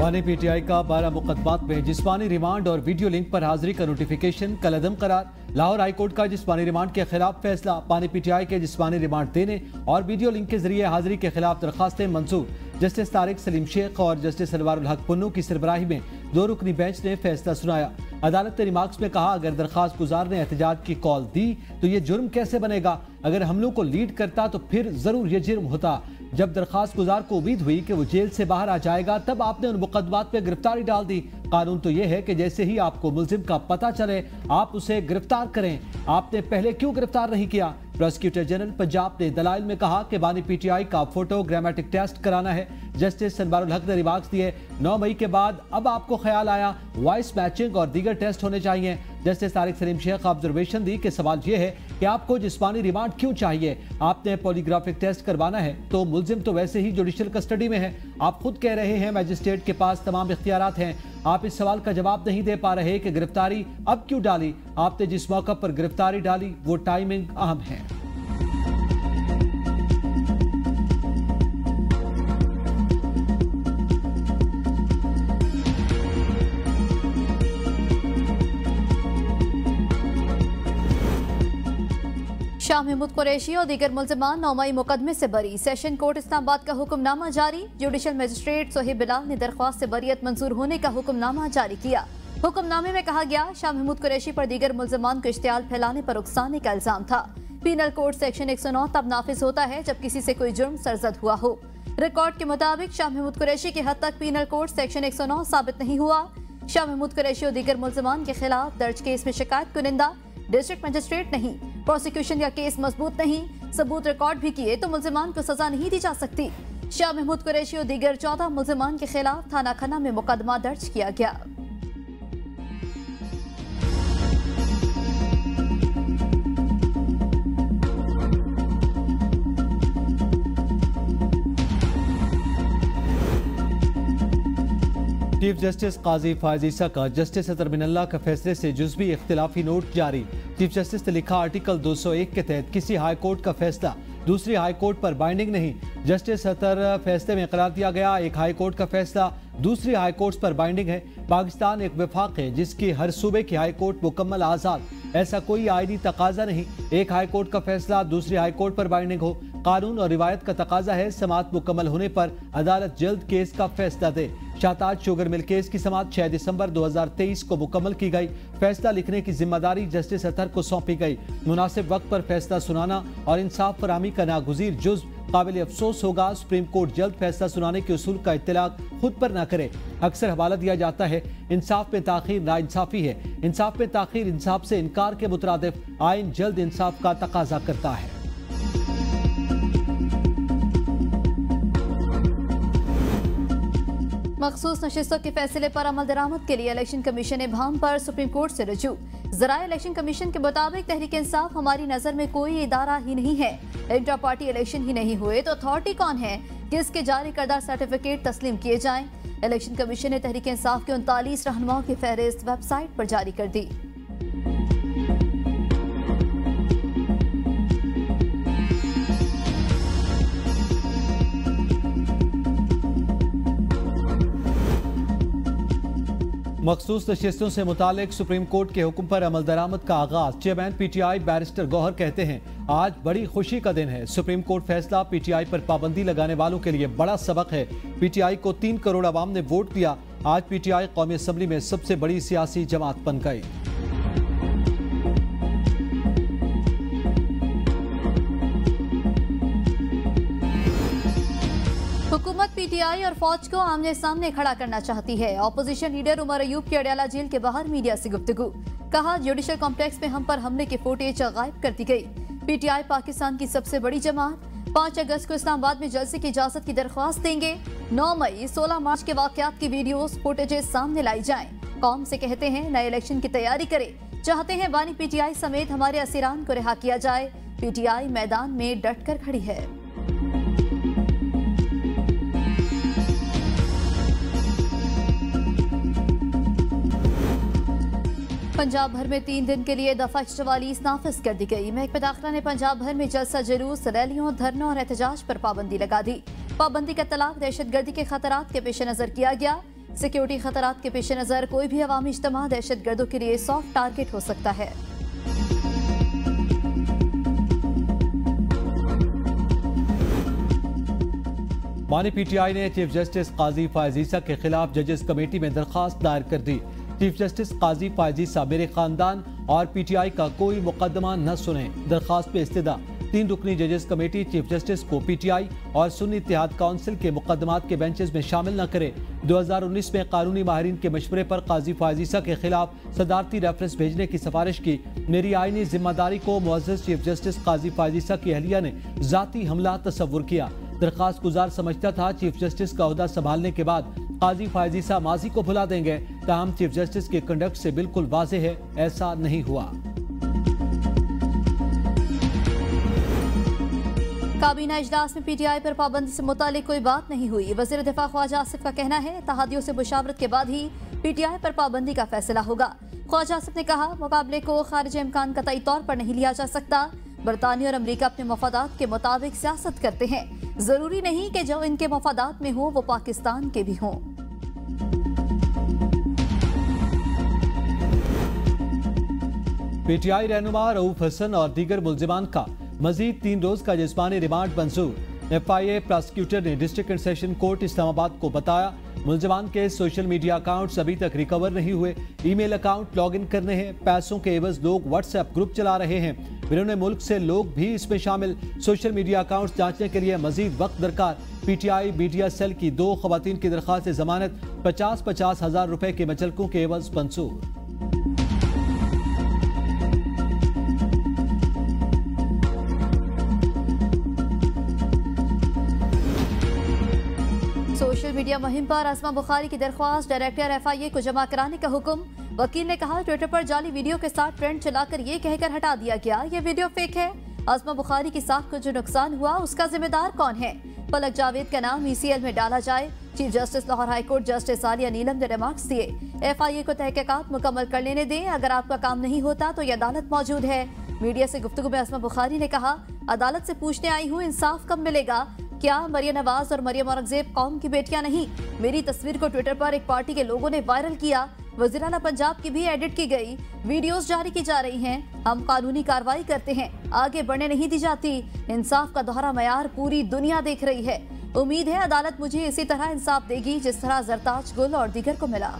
बानी पीटीआई का 12 मुकदमात में जिस्मानी रिमांड और वीडियो लिंक पर हाजिरी का नोटिफिकेशन कलअदम करार। लाहौर हाईकोर्ट का जिस्मानी रिमांड के खिलाफ फैसला। बानी पीटीआई के जिस्मानी रिमांड देने और वीडियो लिंक के जरिए हाजिरी के खिलाफ दरखास्तें मंजूर। जस्टिस तारिक सलीम शेख और जस्टिस सलवारुल हक पुन्नू की सरबराही में 2 रुकनी बेंच ने फैसला सुनाया। अदालत ने रिमार्क्स में कहा, अगर दरखास्त गुजार ने एहतजाज की कॉल दी तो ये जुर्म कैसे बनेगा? अगर हमलों को लीड करता तो फिर जरूर ये जुर्म होता। जब दरखास्त गुजार को उम्मीद हुई कि वो जेल से बाहर आ जाएगा, तब आपने उन मुकदमात में गिरफ्तारी डाल दी। कानून तो यह है कि जैसे ही आपको मुल्जिम का पता चले आप उसे गिरफ्तार करें। आपने पहले क्यों गिरफ्तार नहीं किया? प्रोसिक्यूटर जनरल पंजाब ने दलाइल में कहा कि बानी पीटीआई का फोटोग्रामेटिक टेस्ट कराना है। जस्टिस सलवारुल हक ने रिमार्क्स दिए, 9 मई के बाद अब आपको ख्याल आया वॉइस मैचिंग और दीगर टेस्ट होने चाहिए। जस्टिस तारिक सलीम शेख ऑब्जर्वेशन दी कि सवाल यह है कि आपको जिस्मानी रिमांड क्यों चाहिए? आपने पॉलीग्राफिक टेस्ट करवाना है तो मुल्जिम तो वैसे ही जुडिशियल कस्टडी में है। आप खुद कह रहे हैं मैजिस्ट्रेट के पास तमाम इख्तियारात हैं। आप इस सवाल का जवाब नहीं दे पा रहे कि गिरफ्तारी अब क्यों डाली? आपने जिस मौका पर गिरफ्तारी डाली वो टाइमिंग अहम है। शाह महमूद कुरैशी और दीगर मुल्ज़िमान 9 मई मुकदमे से बरी। सेशन कोर्ट इस्लामाबाद का हुक्मनामा जारी। जुडिशल मजिस्ट्रेट सोहेब बिलाल ने दरख्वास्त से बरियत मंजूर होने का हुक्मनामा जारी किया। हुक्मनामे में कहा गया, शाह महमूद कुरैशी पर दीगर मुल्ज़िमान को इश्तियाल फैलाने पर उकसाने का इल्जाम था। पीनल कोड सेक्शन 109 तब नाफिज होता है जब किसी से कोई जुर्म सरजद हुआ हो। रिकॉर्ड के मुताबिक शाह महमूद कुरैशी की हद तक पीनल कोड सेक्शन 109 साबित नहीं हुआ। शाह महमूद कुरैशी और दीगर मुल्ज़िमान के खिलाफ दर्ज केस में शिकायत कुनिंदा डिस्ट्रिक्ट मजिस्ट्रेट नहीं, प्रोसिक्यूशन का केस मजबूत नहीं, सबूत रिकॉर्ड भी किए तो मुल्जिमान को सजा नहीं दी जा सकती। शाह महमूद कुरैशी और दीगर 14 मुल्जिमान के खिलाफ थाना खन्ना में मुकदमा दर्ज किया गया। चीफ जस्टिस काजी फायज ईसा का जस्टिस अतर मिनल्ला के फैसले से जुज़वी इख्तिलाफी नोट जारी। चीफ जस्टिस ने लिखा, आर्टिकल 201 के तहत किसी हाई कोर्ट का फैसला दूसरी हाई कोर्ट पर बाइंडिंग नहीं। जस्टिस अतर फैसले में करार दिया गया, एक हाई कोर्ट का फैसला दूसरी हाई कोर्ट पर बाइंडिंग है। पाकिस्तान एक विफाक है जिसकी हर सूबे की हाई कोर्ट मुकम्मल आज़ाद। ऐसा कोई आईनी तकाजा नहीं एक हाई कोर्ट का फैसला दूसरी हाई कोर्ट पर बाइंडिंग हो। कानून और रिवायत का तकाजा है समाअत मुकम्मल होने पर अदालत जल्द केस का फैसला दे। शाहताज शुगर मिल केस की समाअत 6 दिसंबर 2023 को मुकम्मल की गई। फैसला लिखने की जिम्मेदारी जस्टिस अतर को सौंपी गई। मुनासिब वक्त पर फैसला सुनाना और इंसाफ फरामी का नागुज़ीर जुज़्व काबिल अफसोस होगा। सुप्रीम कोर्ट जल्द फैसला सुनाने के उसूल का इत्तलाक खुद पर न करे। अक्सर हवाला दिया जाता है इंसाफ में ताखीर नाइंसाफी है। इंसाफ में ताखीर इंसाफ से इनकार के मुतरादिफ। आइन जल्द इंसाफ का तकाजा करता है। मखसूस नशिस्तों के फैसले पर अमल दरामद के लिए इलेक्शन कमीशन ने भाम पर सुप्रीम कोर्ट से रजू। ज़राए इलेक्शन कमीशन के मुताबिक तहरीक इंसाफ हमारी नजर में कोई इदारा ही नहीं है। इंट्रा पार्टी इलेक्शन ही नहीं हुए तो अथॉरिटी कौन है कि इसके जारी करदा सर्टिफिकेट तस्लीम किए जाएं। इलेक्शन कमीशन ने तहरीक इंसाफ के 39 रहनुमाओं की फहरिस्त वेबसाइट पर जारी कर दी। मखसूस नशिस्तों से मुतालिक सुप्रीम कोर्ट के हुक्म पर अमल दरामद का आगाज। चेयरमैन पीटीआई बैरिस्टर गौहर कहते हैं, आज बड़ी खुशी का दिन है। सुप्रीम कोर्ट फैसला पीटीआई पर पाबंदी लगाने वालों के लिए बड़ा सबक है। पीटीआई को 3 करोड़ अवाम ने वोट दिया। आज पीटीआई कौमी असम्बली में सबसे बड़ी सियासी जमात बन गई। हुकूमत पीटीआई और फौज को आमने सामने खड़ा करना चाहती है। ऑपोजिशन लीडर उमर अयूब की अडयाला जेल के बाहर मीडिया से गुफ्तगू। कहा, जुडिशल कॉम्प्लेक्स में हम पर हमले की फुटेज गायब कर दी गई। पीटीआई पाकिस्तान की सबसे बड़ी जमात 5 अगस्त को इस्लामाबाद में जलसे की इजाजत की दरख्वास्त देंगे। 9 मई 16 मार्च के वाकयात की वीडियोस फुटेजेस सामने लाई जाएं। कौम से कहते हैं नए इलेक्शन की तैयारी करे। चाहते हैं बानी पीटीआई समेत हमारे असीरान को रिहा किया जाए। पीटीआई मैदान में डट कर खड़ी है। पंजाब भर में 3 दिन के लिए दफा 44 नाफिज कर दी गई। महकमा दाखिला ने पंजाब भर में जलसा जुलूस, रैलियों, धरनों और एहतजाज पर पाबंदी लगा दी। पाबंदी का तलाक दहशतगर्दी के खतरात के पेश नजर किया गया। सिक्योरिटी खतरात के पेश नजर कोई भी अवामी इज्तिमा दहशत गर्दों के लिए सॉफ्ट टारगेट हो सकता है। बानी पीटीआई ने चीफ जस्टिस काजी फयाज ईसा के खिलाफ जजेस कमेटी में दरखास्त दायर कर दी। चीफ जस्टिस काजी फयाज ईसा मेरे खानदान और पीटीआई का कोई मुकदमा न सुने। दरखास्त पे इस्तदा 3 रुकनी जजेस कमेटी चीफ जस्टिस को पीटीआई और सुन्नी इत्तेहाद काउंसिल के मुकदमात के बेंचेस में शामिल न करे। 2019 में कानूनी माहिरीन के मशवरे पर काजी फयाज ईसा के खिलाफ सदारती रेफरेंस भेजने की सिफारिश की। मेरी आईनी जिम्मेदारी को मुअज़्ज़ज़ चीफ जस्टिस काजी फयाज ईसा की अहलिया ने जाती हमला तस्वुर किया। दरखास्त गुजार समझता था चीफ जस्टिस का ओहदा संभालने के बाद काजी फयाज ईसा माजी को भुला देंगे, ताहम चीफ जस्टिस के कंडक्ट से बिल्कुल वाज़ेह है ऐसा नहीं हुआ। काबीना इजलास में पीटीआई पर पाबंदी से मुतालिक कोई बात नहीं हुई। वज़ीर दिफा ख्वाजा आसिफ का कहना है तहादियों से मुशावरत के बाद ही पीटीआई पर पाबंदी का फैसला होगा। ख्वाजा आसिफ ने कहा मुकाबले को खारिज इम्कान कतई तौर पर नहीं लिया जा सकता। बरतानिया और अमरीका अपने मफादात के मुताबिक सियासत करते हैं, जरूरी नहीं कि जो इनके मफादात में हो वो पाकिस्तान के भी हों। पीटीआई रहनुमा रऊफ हसन और दीगर मुल्जिमान का मजीद 3 रोज का जिस्मानी रिमांड मंजूर। एफआईए प्रोसिक्यूटर ने district and session court Islamabad को बताया मुल्जिमान के सोशल मीडिया अकाउंट्स अभी तक रिकवर नहीं हुए। ईमेल अकाउंट लॉग इन करने हैं, पैसों के एवज लोग व्हाट्सएप ग्रुप चला रहे हैं। बिरूने मुल्क से लोग भी इसमें शामिल। सोशल मीडिया अकाउंट्स जांचने के लिए मजीद वक्त दरकार। पीटीआई मीडिया सेल की 2 खवातीन की दरखास्त जमानत 50-50 हजार रुपए के मचलकों के एवज मंजूर। सोशल मीडिया मुहिम पर असमा बुखारी की दरख्वास्त, डायरेक्टर एफआईए को जमा कराने का हुक्म। वकील ने कहा ट्विटर पर जाली वीडियो के साथ ट्रेंड चलाकर ये कहकर हटा दिया गया ये वीडियो फेक है। असमा बुखारी की साख को जो नुकसान हुआ उसका जिम्मेदार कौन है? पलक जावेद का नाम ईसीएल में डाला जाए। Chief justice Lahore high court justice Aliya Neelam ने रिमार्क्स दिए। एफआईए को तहकीकात मुकम्मल कर लेने दें, अगर आपका काम नहीं होता तो ये अदालत मौजूद है। मीडिया से गुफ्तगू में असमा बुखारी ने कहा अदालत से पूछने आई हूँ इंसाफ कब मिलेगा? क्या मरियम नवाज और मरियम औरंगजेब कौम की बेटियां नहीं? मेरी तस्वीर को ट्विटर पर एक पार्टी के लोगों ने वायरल किया। वज़ीर आला पंजाब की भी एडिट की गई वीडियोस जारी की जा रही हैं। हम कानूनी कार्रवाई करते हैं, आगे बढ़ने नहीं दी जाती। इंसाफ का दोहरा मयार पूरी दुनिया देख रही है। उम्मीद है अदालत मुझे इसी तरह इंसाफ देगी जिस तरह जरताज गुल और दीगर को मिला।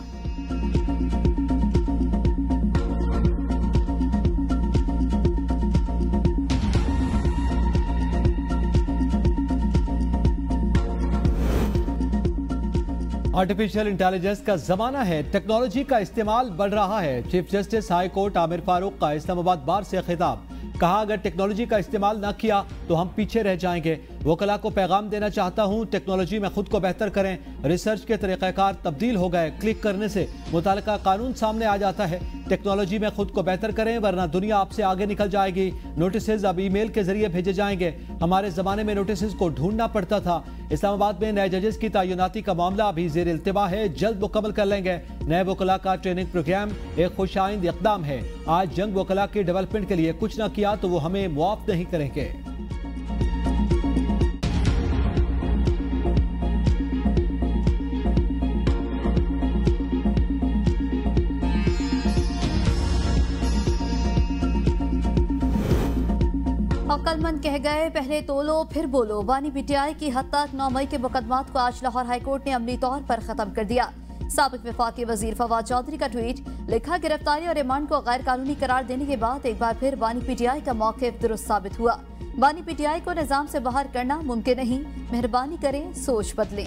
आर्टिफिशियल इंटेलिजेंस का जमाना है, टेक्नोलॉजी का इस्तेमाल बढ़ रहा है। Chief justice high court Aamir Farooq का इस्लामाबाद बार से खिताब। कहा अगर टेक्नोलॉजी का इस्तेमाल न किया तो हम पीछे रह जाएंगे। वकला को पैगाम देना चाहता हूं टेक्नोलॉजी में खुद को बेहतर करें। रिसर्च के तरीक़ाकार तब्दील हो गए, क्लिक करने से मुतालिका कानून सामने आ जाता है। टेक्नोलॉजी में खुद को बेहतर करें वरना दुनिया आपसे आगे निकल जाएगी। नोटिस अब ईमेल के जरिए भेजे जाएंगे। हमारे जमाने में नोटिस को ढूंढना पड़ता था। इस्लामाबाद में नए जजेस की तैनाती का मामला अभी जेर इल्तिबा है, जल्द मुकम्मल कर लेंगे। नए वकला का ट्रेनिंग प्रोग्राम एक खुशाइंद इक़दाम है। आज जंग वकला के डेवलपमेंट के लिए कुछ न किया तो वो हमें मुआफ नहीं करेंगे। अक्लमंद कह गए पहले तोलो फिर बोलो। बानी पीटीआई की हद तक 9 मई के मुकदमात को आज लाहौर हाईकोर्ट ने अमली तौर पर खत्म कर दिया। साबिक वफाकी वजीर फवाद चौधरी का ट्वीट लिखा गिरफ्तारी और रिमांड को गैर कानूनी करार देने के बाद एक बार फिर बानी पीटीआई का मौक़िफ़ दुरुस्त साबित हुआ। बानी पीटीआई को निजाम से बाहर करना मुमकिन नहीं, मेहरबानी करें सोच बदलें।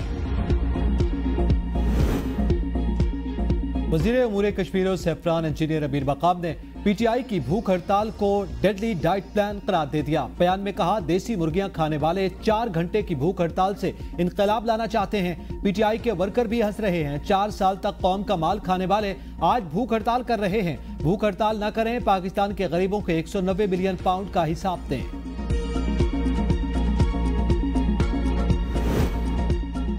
वज़ीर उमूर कश्मीर और सेफ्रान इंजीनियर अमीर मकाम ने पीटीआई की भूख हड़ताल को डेडली डाइट प्लान करार दे दिया। बयान में कहा देसी मुर्गियां खाने वाले 4 घंटे की भूख हड़ताल से इनकलाब लाना चाहते हैं। पीटीआई के वर्कर भी हंस रहे हैं। 4 साल तक कौम का माल खाने वाले आज भूख हड़ताल कर रहे हैं। भूख हड़ताल न करें, पाकिस्तान के गरीबों के 190 बिलियन पाउंड का हिसाब दें।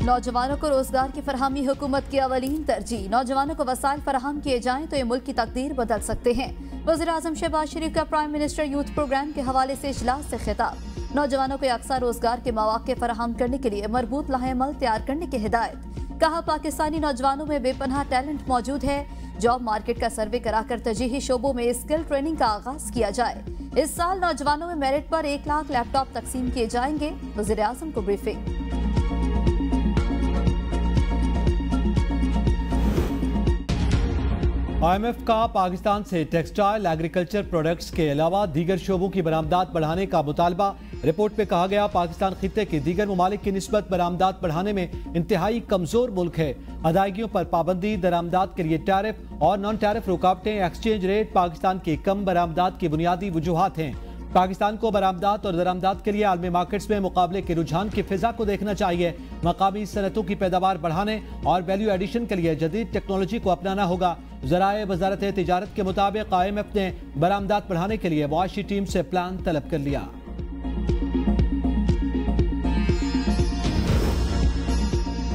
नौजवानों को रोजगार की फरहमी हुकूमत की अवलीन तरजीह। नौजवानों को वसाइल फराहम किए जाएं तो ये मुल्क की तकदीर बदल सकते हैं। वज़ीर आज़म शहबाज शरीफ का प्राइम मिनिस्टर यूथ प्रोग्राम के हवाले से इजलास से खिताब। नौजवानों को अक्सर रोजगार के मौके फराहम करने के लिए मरबूत लाहे अमल तैयार करने की हिदायत। कहा पाकिस्तानी नौजवानों में बेपनाह टैलेंट मौजूद है। जॉब मार्केट का सर्वे कराकर तरजीही शोबों में स्किल ट्रेनिंग का आगाज किया जाए। इस साल नौजवानों में मेरिट पर 1 लाख लैपटॉप तकसीम किए जाएंगे। वज़ीर आज़म को ब्रीफिंग। IMF का पाकिस्तान से टेक्सटाइल एग्रीकल्चर प्रोडक्ट्स के अलावा दीगर शोबों की बरामदात बढ़ाने का मुतालबा। रिपोर्ट में कहा गया पाकिस्तान खित्ते के दीगर ममालिक की निस्बत बरामदात बढ़ाने में इंतहाई कमजोर मुल्क है। अदायगियों पर पाबंदी, दरामदात के लिए टैरिफ और नॉन टैरिफ रुकावटें, एक्सचेंज रेट पाकिस्तान की कम बरामदात की बुनियादी वजूहात हैं। पाकिस्तान को बरामदात और दरामदात के लिए आलमी मार्केट्स में मुकाबले के रुझान की फिजा को देखना चाहिए। मकामी सनतों की पैदावार बढ़ाने और वैल्यू एडिशन के लिए जदीद टेक्नोलॉजी को अपनाना होगा। ज़राए वजारत तिजारत के मुताबिक IMF ने बरामदात बढ़ाने के लिए मुआशी टीम से प्लान तलब कर लिया।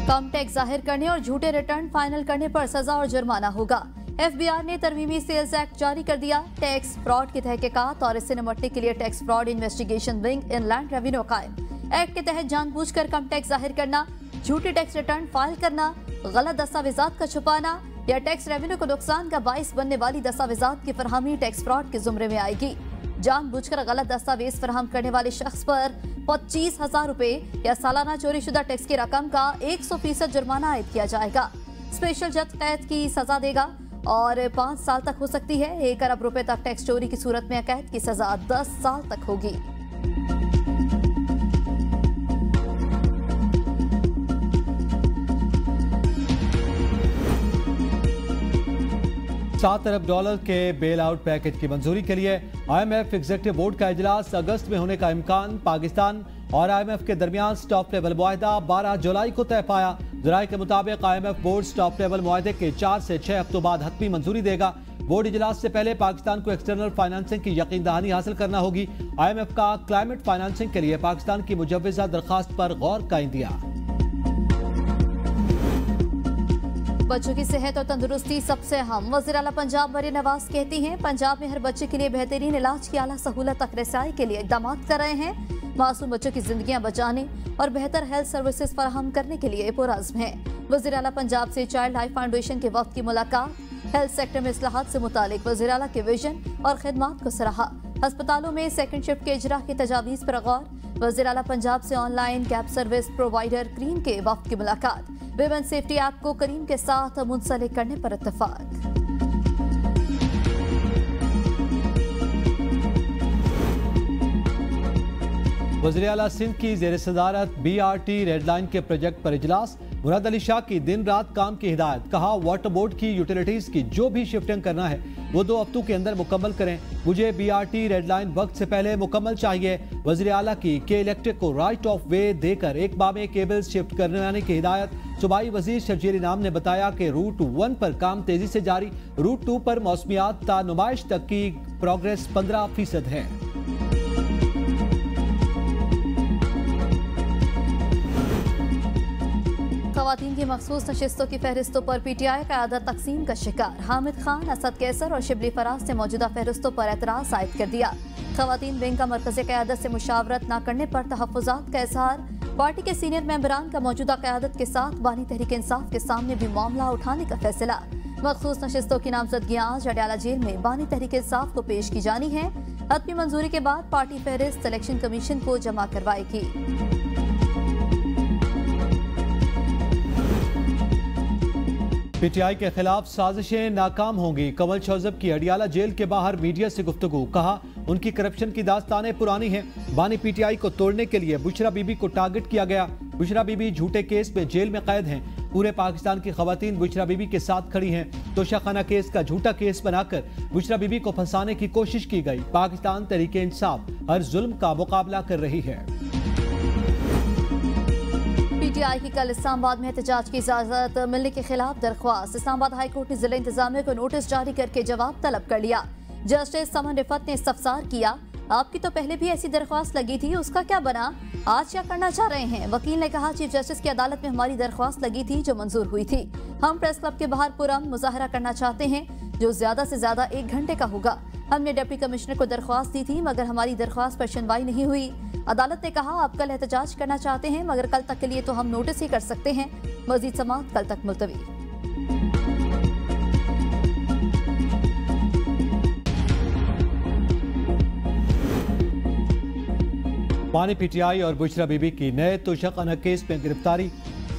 कम टैक्स जाहिर करने और झूठे रिटर्न फाइनल करने पर सजा और जुर्माना होगा। FBI ने तरमीमी सेल्स एक्ट जारी कर दिया। टैक्स फ्रॉड की तहकीकात और इससे निपटने के लिए tax fraud investigation wing inland revenue कायम। एक्ट के तहत जानबूझकर कम टैक्स जाहिर करना, झूठे टैक्स रिटर्न फाइल करना, गलत दस्तावेजात का छुपाना या टैक्स रेवेन्यू को नुकसान का बाइस बनने वाली दस्तावेजात की फरहमी टैक्स फ्रॉड के जुमरे में आएगी। जानबूझकर गलत दस्तावेज फराहम करने वाले शख्स पर 25,000 रुपए या सालाना चोरीशुदा टैक्स की रकम का 100% जुर्माना आयद किया जाएगा। स्पेशल जज कैद की सजा देगा और 5 साल तक हो सकती है। 1 अरब रुपए तक टैक्स चोरी की सूरत में कैद की सजा 10 साल तक होगी। 7 अरब डॉलर के बेल आउट पैकेज की मंजूरी के लिए IMF एग्जीक्यूटिव बोर्ड का इजलास अगस्त में होने का इम्कान। पाकिस्तान और IMF के दरमियान स्टॉप लेवल मुआहदा 12 जुलाई को तय पाया। जराये के मुताबिक IMF बोर्ड स्टॉप लेवल मुआहदे के 4 से 6 हफ्तों बाद हतमी मंजूरी देगा। बोर्ड इजलास से पहले पाकिस्तान को एक्सटर्नल फाइनेंसिंग की यकीन दहानी हासिल करना होगी। IMF का क्लाइमेट फाइनेंसिंग के लिए पाकिस्तान की मुजव्वज़ा दरखास्त पर गौर का इंदिया। बच्चों की सेहत और तंदुरुस्ती सबसे अहम। वज़ीर आला पंजाब मरियम नवाज कहती हैं पंजाब में हर बच्चे के लिए बेहतरीन इलाज की आला सहूलत तक रसाई के लिए इकदाम कर रहे हैं। मासूम बच्चों की जिंदगियां बचाने और बेहतर हेल्थ सर्विसेज फराहम करने के लिए पुरअज़्म है। वज़ीर आला पंजाब से चाइल्ड लाइफ फाउंडेशन के वक्त की मुलाकात। हेल्थ सेक्टर में इस्लाहात से मुतालिक वज़ीर आला के विजन और खिदमात को सराहा। अस्पतालों में सेकंड शिफ्ट के इजरा की तजावीज़ पर गौर। वज़ीर आला पंजाब से ऑनलाइन कैब सर्विस प्रोवाइडर करीम के वक्त की मुलाकात। विमेन सेफ्टी ऐप को करीम के साथ मुंसलिक करने पर इत्तेफाक। वज़ीर आला सिंध की ज़ेर सदारत BRT रेड लाइन के प्रोजेक्ट पर इजलास। मुराद अली शाह की दिन रात काम की हिदायत। कहा वाटर बोर्ड की यूटिलिटीज की जो भी शिफ्टिंग करना है वो 2 हफ्तों के अंदर मुकम्मल करें। मुझे BRT रेड लाइन वक्त से पहले मुकम्मल चाहिए। वज़ीर आला की के इलेक्ट्रिक को राइट ऑफ वे देकर एक बार में केबल्स शिफ्ट करने की हिदायत। सूबाई वजीर शर्जील इनाम ने बताया कि रूट 1 पर काम तेजी से जारी। रूट 2 पर मौसमियात ता नुमाइश तक की प्रोग्रेस 15% है। खवातीन की मखसूस नशिस्तों की फहरिस्तों पर PTI क़यादत तकसीम का शिकार। हामिद खान, असद कैसर और शिबली फराज ने मौजूदा फहरिस्तों पर एतराज़ आयद कर दिया। खवातीन विंग का मरकज़ी क़यादत से मुशावरत न करने पर तहफ़्फ़ुज़ात का इज़हार। पार्टी के सीनियर मेंबरान का मौजूदा क़यादत के साथ बानी तहरीक इंसाफ के सामने भी मामला उठाने का फैसला। मखसूस नशिस्तों की नामजदगियाँ आज अडयाला जेल में बानी तहरीक इंसाफ को पेश की जानी है। हतमी मंजूरी के बाद पार्टी फहरिस्त सिलेक्शन कमीशन को जमा करवाएगी। PTI के खिलाफ साजिशें नाकाम होंगी। कंवल शौजब की अडियाला जेल के बाहर मीडिया से गुफ्तगू। कहा उनकी करप्शन की दास्तानें पुरानी हैं। बानी PTI को तोड़ने के लिए बुशरा बीबी को टारगेट किया गया। बुशरा बीबी झूठे केस में जेल में कैद हैं। पूरे पाकिस्तान की खवातीन बुशरा बीबी के साथ खड़ी हैं। तोशाखाना केस का झूठा केस बनाकर बुशरा बीबी को फंसाने की कोशिश की गई। पाकिस्तान तहरीक इंसाफ हर जुल्म का मुकाबला कर रही है। PTI की कल इस्लामाबाद में एहतजाज की इजाजत मिलने के खिलाफ दरख्वास्त। इस्लामाबाद हाई कोर्ट ने जिला इंतजामिया को नोटिस जारी करके जवाब तलब कर लिया। जस्टिस समन रिफत ने इस्तफसार किया, आपकी तो पहले भी ऐसी दरख्वास्त लगी थी, उसका क्या बना, आज क्या करना चाह रहे हैं। वकील ने कहा चीफ जस्टिस की अदालत में हमारी दरख्वास्त लगी थी जो मंजूर हुई थी। हम प्रेस क्लब के बाहर पुरअमन मुजाहरा करना चाहते हैं जो ज्यादा से ज्यादा 1 घंटे का होगा। हमने डिप्टी कमिश्नर को दरख्वास्त दी थी मगर हमारी दरख्वास्त पर सुनवाई नहीं हुई। अदालत ने कहा आप कल एहतजाज करना चाहते हैं मगर कल तक के लिए तो हम नोटिस ही कर सकते हैं। मजीद समाअत कल तक मुलतवी। पानी पीटीआई और बुशरा बीबी की नए तुशक केस में गिरफ्तारी।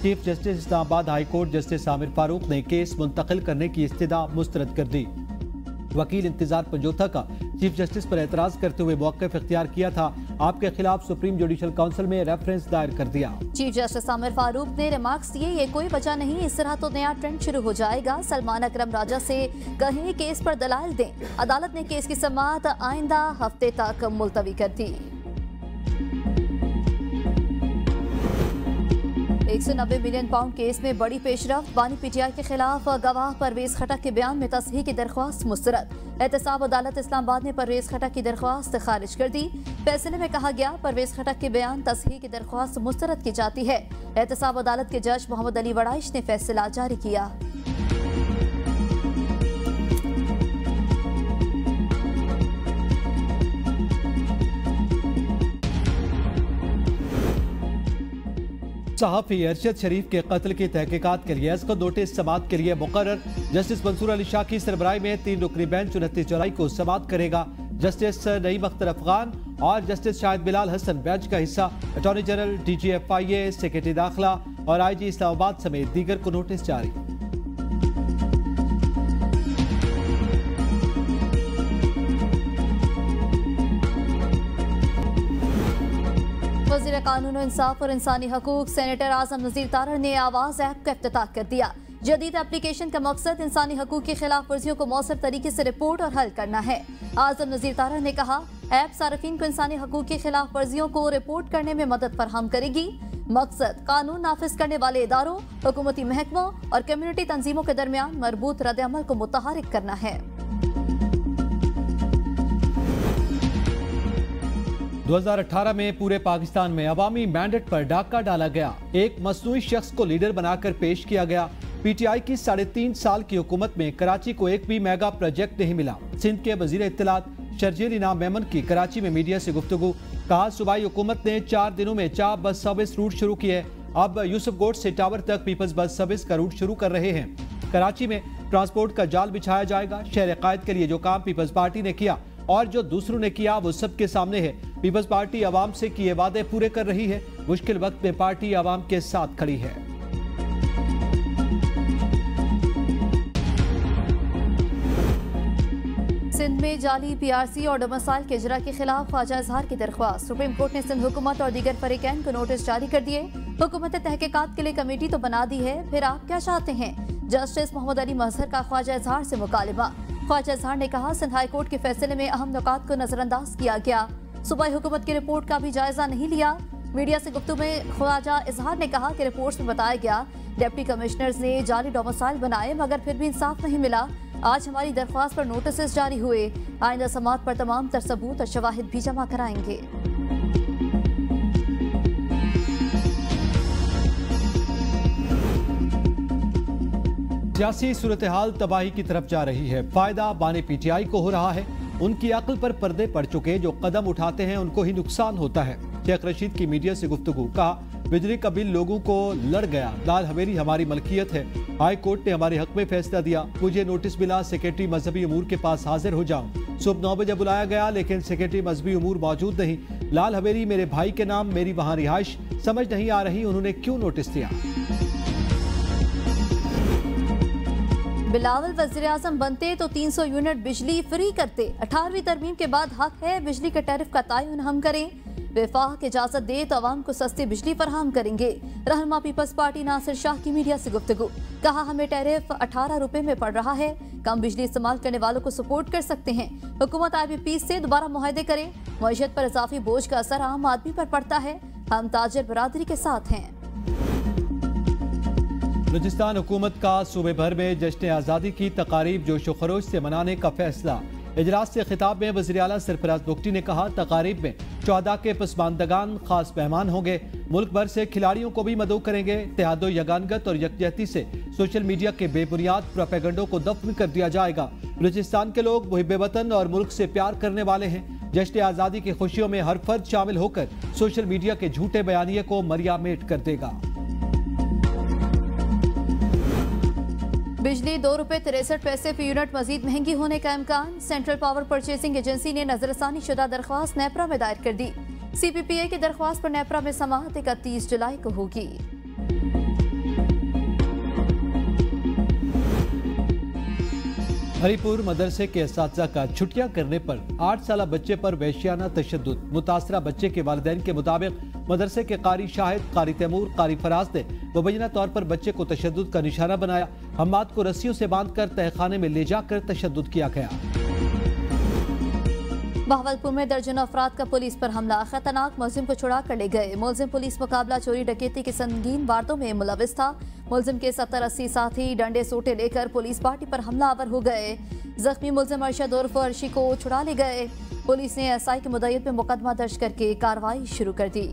Chief justice Islamabad high court justice Aamir Farooq ने केस मुंतकिल करने की इस्तदा मुस्तरद कर दी। वकील इंतजार पंजोथा का चीफ जस्टिस पर एतराज करते हुए मौक़िफ़ इख्तियार किया था। आपके खिलाफ सुप्रीम जुडिशल काउंसिल में रेफरेंस दायर कर दिया। चीफ जस्टिस आमिर फारूक ने रिमार्क्स दिए, ये कोई वजह नहीं, इस तरह तो नया ट्रेंड शुरू हो जाएगा। सलमान अकरम राजा से कहें केस पर दलाइल दें। अदालत ने केस की समाअत आइंदा हफ्ते तक मुलतवी कर दी। 190 मिलियन पाउंड केस में बड़ी पेशरफ्त। बानी पीटीआई के खिलाफ गवाह परवेज खटक के बयान में तस्हीह की दरख्वास्त मुस्तरद। एहतसाब अदालत इस्लामाबाद ने परवेज खटक की दरख्वास्त खारिज कर दी। फैसले में कहा गया परवेज खटक के बयान तस्हीह की दरख्वास्त मुस्तरद की जाती है। एहतसाब अदालत के जज मोहम्मद अली वड़ाइश ने फैसला जारी किया। सहाफ़ी अरशद शरीफ के कत्ल की तहकीकात के लिए असकत नोटिस समाअत के लिए मुकर्रर। जस्टिस मंसूर अली शाह की सरबराही में 3 रुकनी बेंच 29 जुलाई को समाअत करेगा। जस्टिस नईम अख्तर अफगान और जस्टिस शाहिद बिलाल हसन बेंच का हिस्सा। अटॉर्नी जनरल, DGFIA, सेक्रेटरी दाखिला और IG इस्लामाबाद समेत दीगर को नोटिस जारी। वज़ीर कानून इंसाफ और इंसानी हकूक सेनेटर आजम नज़ीर तारड़ ने आवाज़ ऐप का इफ्तिताह कर दिया। जदीद एप्लीकेशन का मकसद इंसानी हकूक की खिलाफ वर्जियों को मौसर तरीके से रिपोर्ट और हल करना है। आजम नज़ीर तारड़ ने कहा ऐप सार्फिन को इंसानी हकूक की खिलाफ वर्जियों को रिपोर्ट करने में मदद फराहम करेगी। मकसद कानून नाफिज करने वाले इदारों, हुकूमती महकमों और कम्युनिटी तंजीमों के दरमियान मरबूत रद्द-ए-अमल को मुतहरिक करना है। 2018 में पूरे पाकिस्तान में अवामी मैंडेट पर डाका डाला गया। एक मसनूई शख्स को लीडर बनाकर पेश किया गया। पीटीआई की 3.5 साल की हुकूमत में कराची को एक भी मेगा प्रोजेक्ट नहीं मिला। सिंध के वजीर इत्तलात शर्जील इनाम मेमन की कराची में मीडिया से गुफ्तगू। कहा सूबाई हुकूमत ने 4 दिनों में 4 बस सर्विस रूट शुरू किए। अब यूसुफ गोट से टावर तक पीपल्स बस सर्विस का रूट शुरू कर रहे हैं। कराची में ट्रांसपोर्ट का जाल बिछाया जाएगा। शहर कायद के लिए जो काम पीपल्स पार्टी ने किया और जो दूसरों ने किया वो सबके सामने है। पीपल्स पार्टी आवाम से किए वादे पूरे कर रही है। मुश्किल वक्त में पार्टी आवाम के साथ खड़ी है। सिंध में जाली PRC और डोमिसाइल के इजरा के खिलाफ ख्वाजा इजहार की दरख्वास्त। सुप्रीम कोर्ट ने सिंध हुकूमत और दीगर फरीकैन को नोटिस जारी कर दिए। हुकूमत तहकीकात के लिए कमेटी तो बना दी है, फिर आप क्या चाहते हैं? जस्टिस मोहम्मद अली मजहर का ख्वाजा इजहार से मुकालबा। ख्वाजा इजहार ने कहा सिंध हाई कोर्ट के फैसले में अहम नुकात को नजरअंदाज किया गया। सूबाई हुकूमत की रिपोर्ट का भी जायजा नहीं लिया। मीडिया से गुफ्तगू में ख्वाजा इजहार ने कहा कि रिपोर्ट्स में बताया गया डिप्टी कमिश्नर्स ने जाली डोमिसाइल बनाए मगर फिर भी इंसाफ नहीं मिला। आज हमारी दरख्वास्त पर नोटिस जारी हुए। आइंदा समाअत पर तमाम तर सबूत और शवाहिद भी जमा कराएंगे। सियासी सूरत हाल तबाही की तरफ जा रही है। फायदा बानी पीटीआई को हो रहा है। उनकी अक्ल पर पर्दे पड़ चुके, जो कदम उठाते हैं उनको ही नुकसान होता है। शेख रशीद की मीडिया से गुफ्तगू। कहा बिजली का बिल लोगों को लड़ गया। लाल हवेली हमारी मलकियत है। हाई कोर्ट ने हमारे हक में फैसला दिया। मुझे नोटिस मिला सेक्रेटरी मजहबी उमूर के पास हाजिर हो जाऊं। सुबह 9 बजे बुलाया गया लेकिन सेक्रेटरी मजहबी उमूर मौजूद नहीं। लाल हवेली मेरे भाई के नाम, मेरी वहां रिहाइश। समझ नहीं आ रही उन्होंने क्यों नोटिस दिया। बिलावल वज़ीर आज़म बनते तो 300 यूनिट बिजली फ्री करते। 18वीं तरमीम के बाद हक है बिजली के टैरिफ का तयन हम करें। विफाक इजाजत दे तो आवाम को सस्ती बिजली फराहम करेंगे। रहनुमा पीपल्स पार्टी नासिर शाह की मीडिया से गुफ्तगू। कहा हमें टैरिफ 18 रुपए में पड़ रहा है। कम बिजली इस्तेमाल करने वालों को सपोर्ट कर सकते हैं। हुकूमत IBP से दोबारा मुआहदे करे। मईशत पर इजाफी बोझ का असर आम आदमी पर पड़ता है। हम ताजिर बरादरी के साथ हैं। बलूचिस्तान हुकूमत का सूबे भर में जश्न आज़ादी की तकारीब जोशो खरोश से मनाने का फैसला। इजलास से खिताब में वज़ीर आला सरफराज बुगटी ने कहा तकारीब में चौदह के पसमानदगान खास मेहमान होंगे। मुल्क भर से खिलाड़ियों को भी मदऊ करेंगे। इत्तेहादो यगानगत और यकजहती से सोशल मीडिया के बेबुनियाद प्रोपेगेंडों को दफन कर दिया जाएगा। बलूचिस्तान के लोग मुहिब्बे वतन और मुल्क से प्यार करने वाले हैं। जश्न आज़ादी की खुशियों में हर फर्द शामिल होकर सोशल मीडिया के झूठे बयानिए को मरियामेट कर देगा। बिजली ₹2.63 फी यूनिट मजीद महंगी होने का इम्कान। सेंट्रल पावर परचेसिंग एजेंसी ने नजरसानी शुदा दरख्वास्त नेपरा में दायर कर दी। CPPA की दरख्वास्त पर नेपरा में समाअत 31 जुलाई को होगी। हरिपुर मदरसे के असातिज़ा का छुट्टियां करने पर 8 साला बच्चे पर वहशियाना तशद्दुद। मुतासरा बच्चे के वालिदैन के मुताबिक मदरसे के कारी शाहिद, कारी तैमूर, कारी फराज ने मुबैना तौर पर बच्चे को तशद्दुद का निशाना बनाया। हम्माद को रस्सियों से बांधकर तहखाने में ले जाकर तशद्दुद किया गया। बहावलपुर में दर्जनों अफराद का पुलिस पर हमला। खतरनाक मुलजिम को छुड़ा कर ले गए। मुलजिम पुलिस मुकाबला चोरी डकैती की संगीन वारदातों में मुलविस था। मुलजिम के 70-80 साथी डंडे सोटे लेकर पुलिस पार्टी पर हमलावर हो गए। जख्मी मुलजिम अरशद उर्फ अर्शी को छुड़ा ले गए। पुलिस ने SI के मुद्दत में मुकदमा दर्ज करके कार्रवाई शुरू कर दी।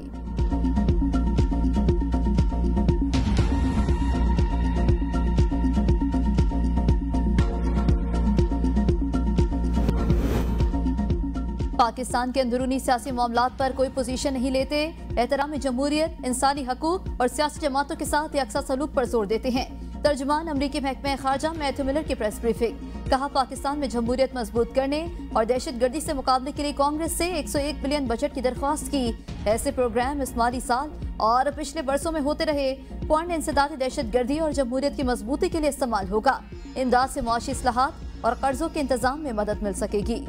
पाकिस्तान के अंदरूनी सियासी मामलात पर कोई पोजीशन नहीं लेते। एहतराम जमहूरियत, इंसानी हकूक और सियासी जमातों के साथ यकसा सलूक पर जोर देते हैं। तर्जुमान अमरीकी महकमा खारजा मैथ्यू मिलर की प्रेस ब्रीफिंग। कहा, पाकिस्तान में जमहूरियत मजबूत करने और दहशतगर्दी से मुकाबले के लिए कांग्रेस से 101 बिलियन बजट की दरख्वास्त की। ऐसे प्रोग्राम इस माली साल और पिछले बरसों में होते रहे। पॉइंट इंसदाद दहशतगर्दी और जमहूरियत की मजबूती के लिए इस्तेमाल होगा। इमदाद से मुआशी इस्लाहात और कर्जों के इंतजाम में मदद मिल सकेगी।